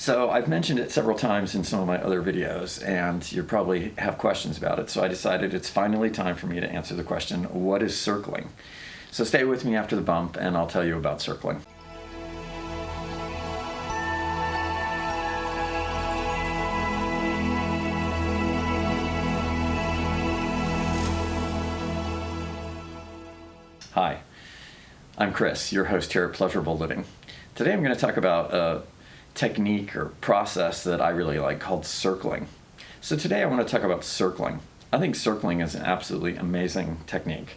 So I've mentioned it several times in some of my other videos, and you probably have questions about it. So I decided it's finally time for me to answer the question, what is circling? So stay with me after the bump, and I'll tell you about circling. Hi, I'm Chris, your host here at Pleasurable Living. Today I'm going to talk about a technique or process that I really like called circling. So today I want to talk about circling. I think circling is an absolutely amazing technique.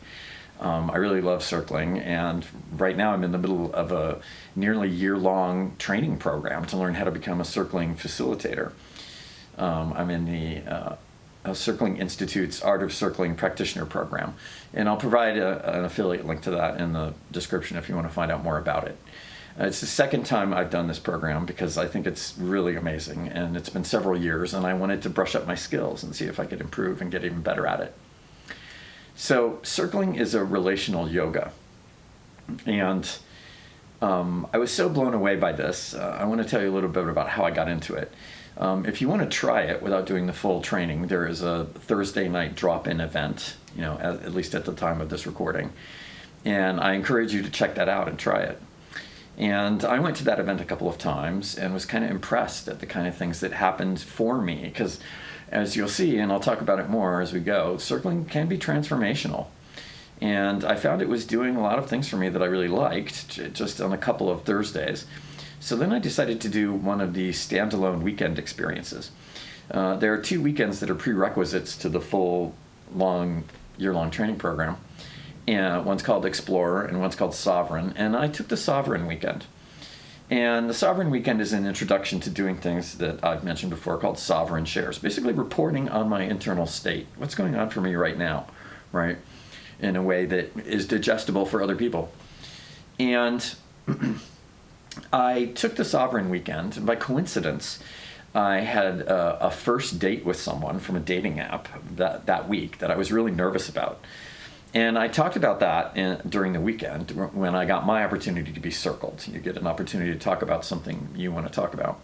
I really love circling, and right now I'm in the middle of a nearly year-long training program to learn how to become a circling facilitator. I'm in the Circling Institute's Art of Circling Practitioner program, and I'll provide an affiliate link to that in the description if you want to find out more about it. It's the second time I've done this program because I think it's really amazing, and it's been several years, and I wanted to brush up my skills and see if I could improve and get even better at it. So circling is a relational yoga, and I was so blown away by this. I want to tell you a little bit about how I got into it. If you want to try it without doing the full training, there is a Thursday night drop-in event, at least at the time of this recording. And I encourage you to check that out and try it. And I went to that event a couple of times and was kind of impressed at the kind of things that happened for me. Because as you'll see, and I'll talk about it more as we go, circling can be transformational. And I found it was doing a lot of things for me that I really liked, just on a couple of Thursdays. So then I decided to do one of the standalone weekend experiences. There are 2 weekends that are prerequisites to the full year-long training program. And one's called Explorer and one's called Sovereign. And I took the Sovereign weekend. And the Sovereign weekend is an introduction to doing things that I've mentioned before called sovereign shares, basically reporting on my internal state, what's going on for me right now, right, in a way that is digestible for other people. And I took the Sovereign weekend, and by coincidence, I had a first date with someone from a dating app that week that I was really nervous about. And I talked about that during the weekend when I got my opportunity to be circled. You get an opportunity to talk about something you want to talk about.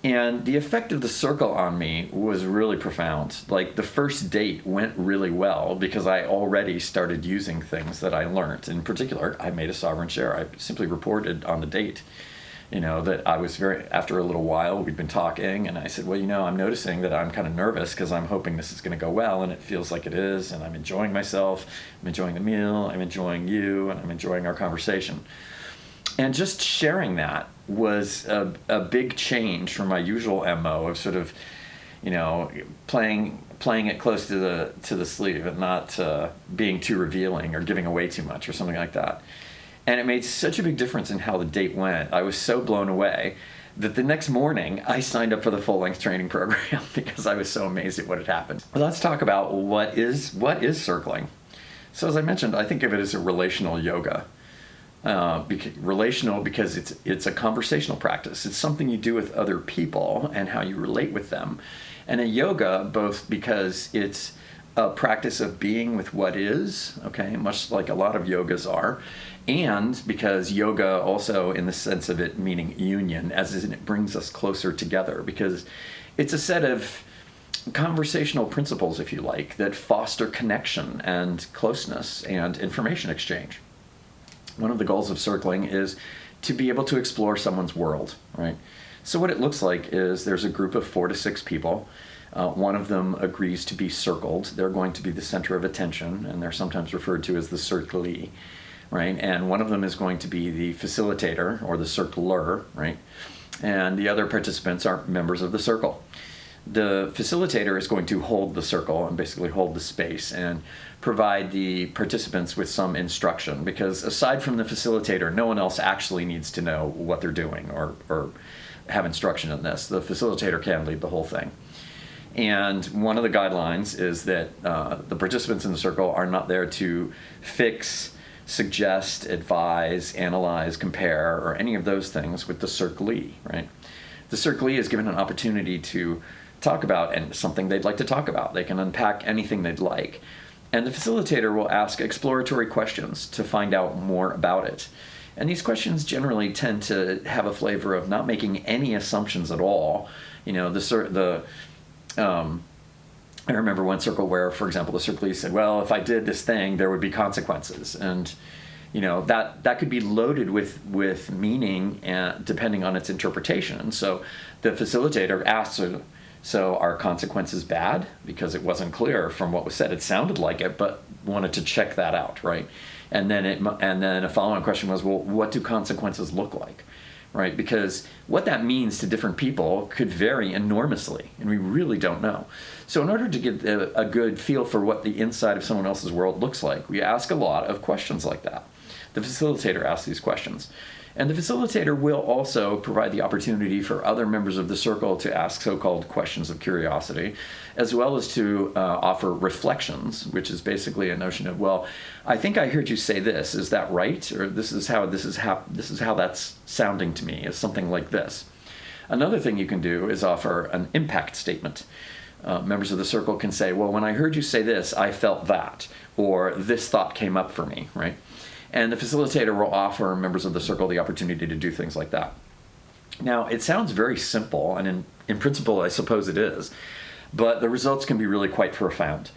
And the effect of the circle on me was really profound. Like, the first date went really well because I already started using things that I learned. In particular, I made a sovereign share. I simply reported on the date, that I was after a little while, we'd been talking, and I said, well, I'm noticing that I'm kind of nervous because I'm hoping this is going to go well, and it feels like it is, and I'm enjoying myself, I'm enjoying the meal, I'm enjoying you, and I'm enjoying our conversation. And just sharing that was a big change from my usual MO of sort of, playing it close to the sleeve and not being too revealing or giving away too much or something like that. And it made such a big difference in how the date went. I was so blown away that the next morning I signed up for the full-length training program because I was so amazed at what had happened. Well, let's talk about what is circling. So as I mentioned, I think of it as a relational yoga. Relational because it's a conversational practice. It's something you do with other people and how you relate with them. And a yoga, both because it's a practice of being with what is, okay, much like a lot of yogas are, and because yoga also, in the sense of it meaning union, as in it brings us closer together, because it's a set of conversational principles, if you like, that foster connection and closeness and information exchange. One of the goals of circling is to be able to explore someone's world, right? So what it looks like is there's a group of 4 to 6 people. One of them agrees to be circled. They're going to be the center of attention, and they're sometimes referred to as the circlee, right? And one of them is going to be the facilitator or the circler, right? And the other participants are members of the circle. The facilitator is going to hold the circle and basically hold the space and provide the participants with some instruction, because aside from the facilitator, no one else actually needs to know what they're doing or have instruction in this. The facilitator can lead the whole thing. And one of the guidelines is that the participants in the circle are not there to fix, suggest, advise, analyze, compare, or any of those things with the circlee, right? The circlee is given an opportunity to talk about something they'd like to talk about. They can unpack anything they'd like. And the facilitator will ask exploratory questions to find out more about it. And these questions generally tend to have a flavor of not making any assumptions at all. I remember one circle where, for example, the circlee said, well, if I did this thing, there would be consequences. And that could be loaded with meaning depending on its interpretation. And so the facilitator asks, so are consequences bad? Because it wasn't clear from what was said. It sounded like it, but wanted to check that out, right? And then a following question was, well, what do consequences look like? Right? Because what that means to different people could vary enormously, and we really don't know. So in order to get a good feel for what the inside of someone else's world looks like, we ask a lot of questions like that. The facilitator asks these questions. And the facilitator will also provide the opportunity for other members of the circle to ask so-called questions of curiosity, as well as to offer reflections, which is basically a notion of, well, I think I heard you say this. Is that right? Or this is how that's sounding to me, is something like this. Another thing you can do is offer an impact statement. Members of the circle can say, well, when I heard you say this, I felt that, or this thought came up for me, right? And the facilitator will offer members of the circle the opportunity to do things like that. Now, it sounds very simple, and in principle, I suppose it is, but the results can be really quite profound.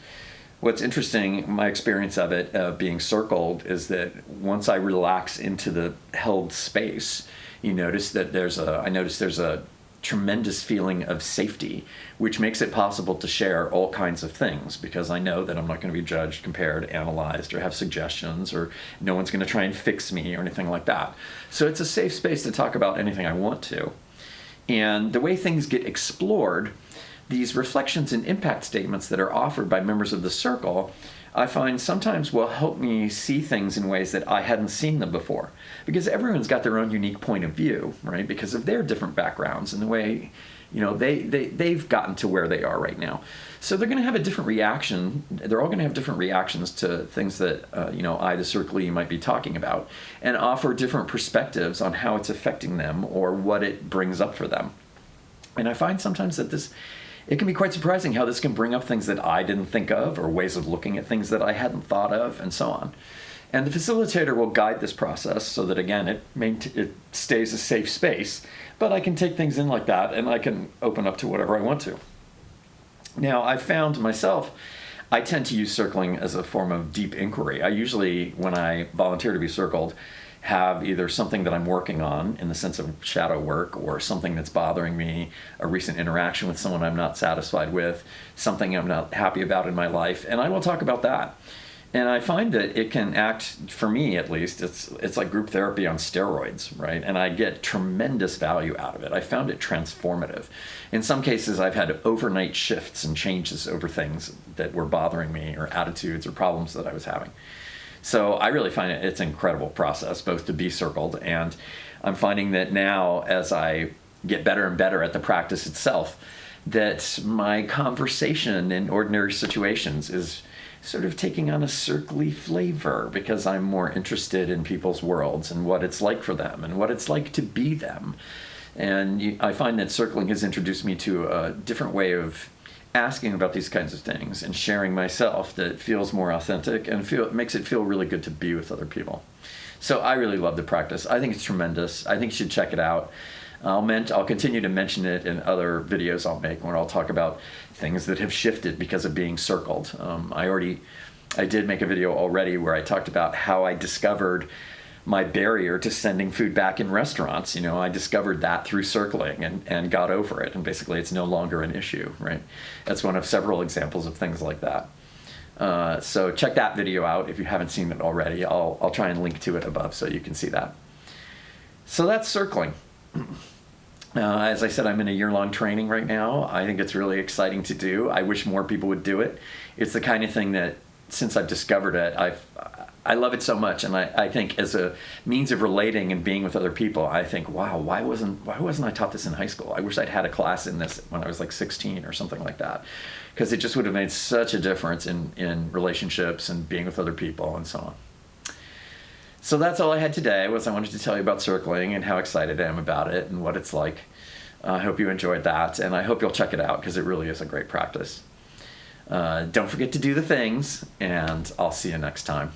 What's interesting, my experience of it being circled, is that once I relax into the held space, I notice there's a tremendous feeling of safety, which makes it possible to share all kinds of things, because I know that I'm not going to be judged, compared, analyzed, or have suggestions, or no one's going to try and fix me or anything like that. So it's a safe space to talk about anything I want to. And the way things get explored, these reflections and impact statements that are offered by members of the circle, I find sometimes will help me see things in ways that I hadn't seen them before. Because everyone's got their own unique point of view, right? Because of their different backgrounds and the way, they've gotten to where they are right now. So they're going to have a different reaction. They're all going to have different reactions to things that, I, the circlee, might be talking about, and offer different perspectives on how it's affecting them or what it brings up for them. And I find sometimes that it can be quite surprising how this can bring up things that I didn't think of, or ways of looking at things that I hadn't thought of, and so on. And the facilitator will guide this process so that, again, it stays a safe space, but I can take things in like that, and I can open up to whatever I want to. Now, I've found myself, I tend to use circling as a form of deep inquiry. I usually, when I volunteer to be circled, have either something that I'm working on in the sense of shadow work, or something that's bothering me, a recent interaction with someone I'm not satisfied with, something I'm not happy about in my life, and I will talk about that. And I find that it can act, for me at least, it's like group therapy on steroids, right? And I get tremendous value out of it. I found it transformative. In some cases, I've had overnight shifts and changes over things that were bothering me, or attitudes or problems that I was having. So I really find it's an incredible process, both to be circled, and I'm finding that now, as I get better and better at the practice itself, that my conversation in ordinary situations is sort of taking on a circly flavor, because I'm more interested in people's worlds and what it's like for them and what it's like to be them. And I find that circling has introduced me to a different way of asking about these kinds of things and sharing myself that feels more authentic, and makes it feel really good to be with other people. So I really love the practice. I think it's tremendous. I think you should check it out. I'll continue to mention it in other videos I'll make, where I'll talk about things that have shifted because of being circled. I did make a video already where I talked about how I discovered my barrier to sending food back in restaurants. I discovered that through circling and got over it, and basically it's no longer an issue, right? That's one of several examples of things like that. So check that video out if you haven't seen it already. I'll try and link to it above so you can see that. So that's circling. As I said, I'm in a year-long training right now. I think it's really exciting to do. I wish more people would do it. It's the kind of thing that, since I've discovered it, I love it so much, and I think as a means of relating and being with other people, I think, wow, why wasn't I taught this in high school? I wish I'd had a class in this when I was like 16 or something like that, because it just would have made such a difference in relationships and being with other people and so on. So that's all I had today. I wanted to tell you about circling and how excited I am about it and what it's like. I hope you enjoyed that, and I hope you'll check it out, because it really is a great practice. Don't forget to do the things, and I'll see you next time.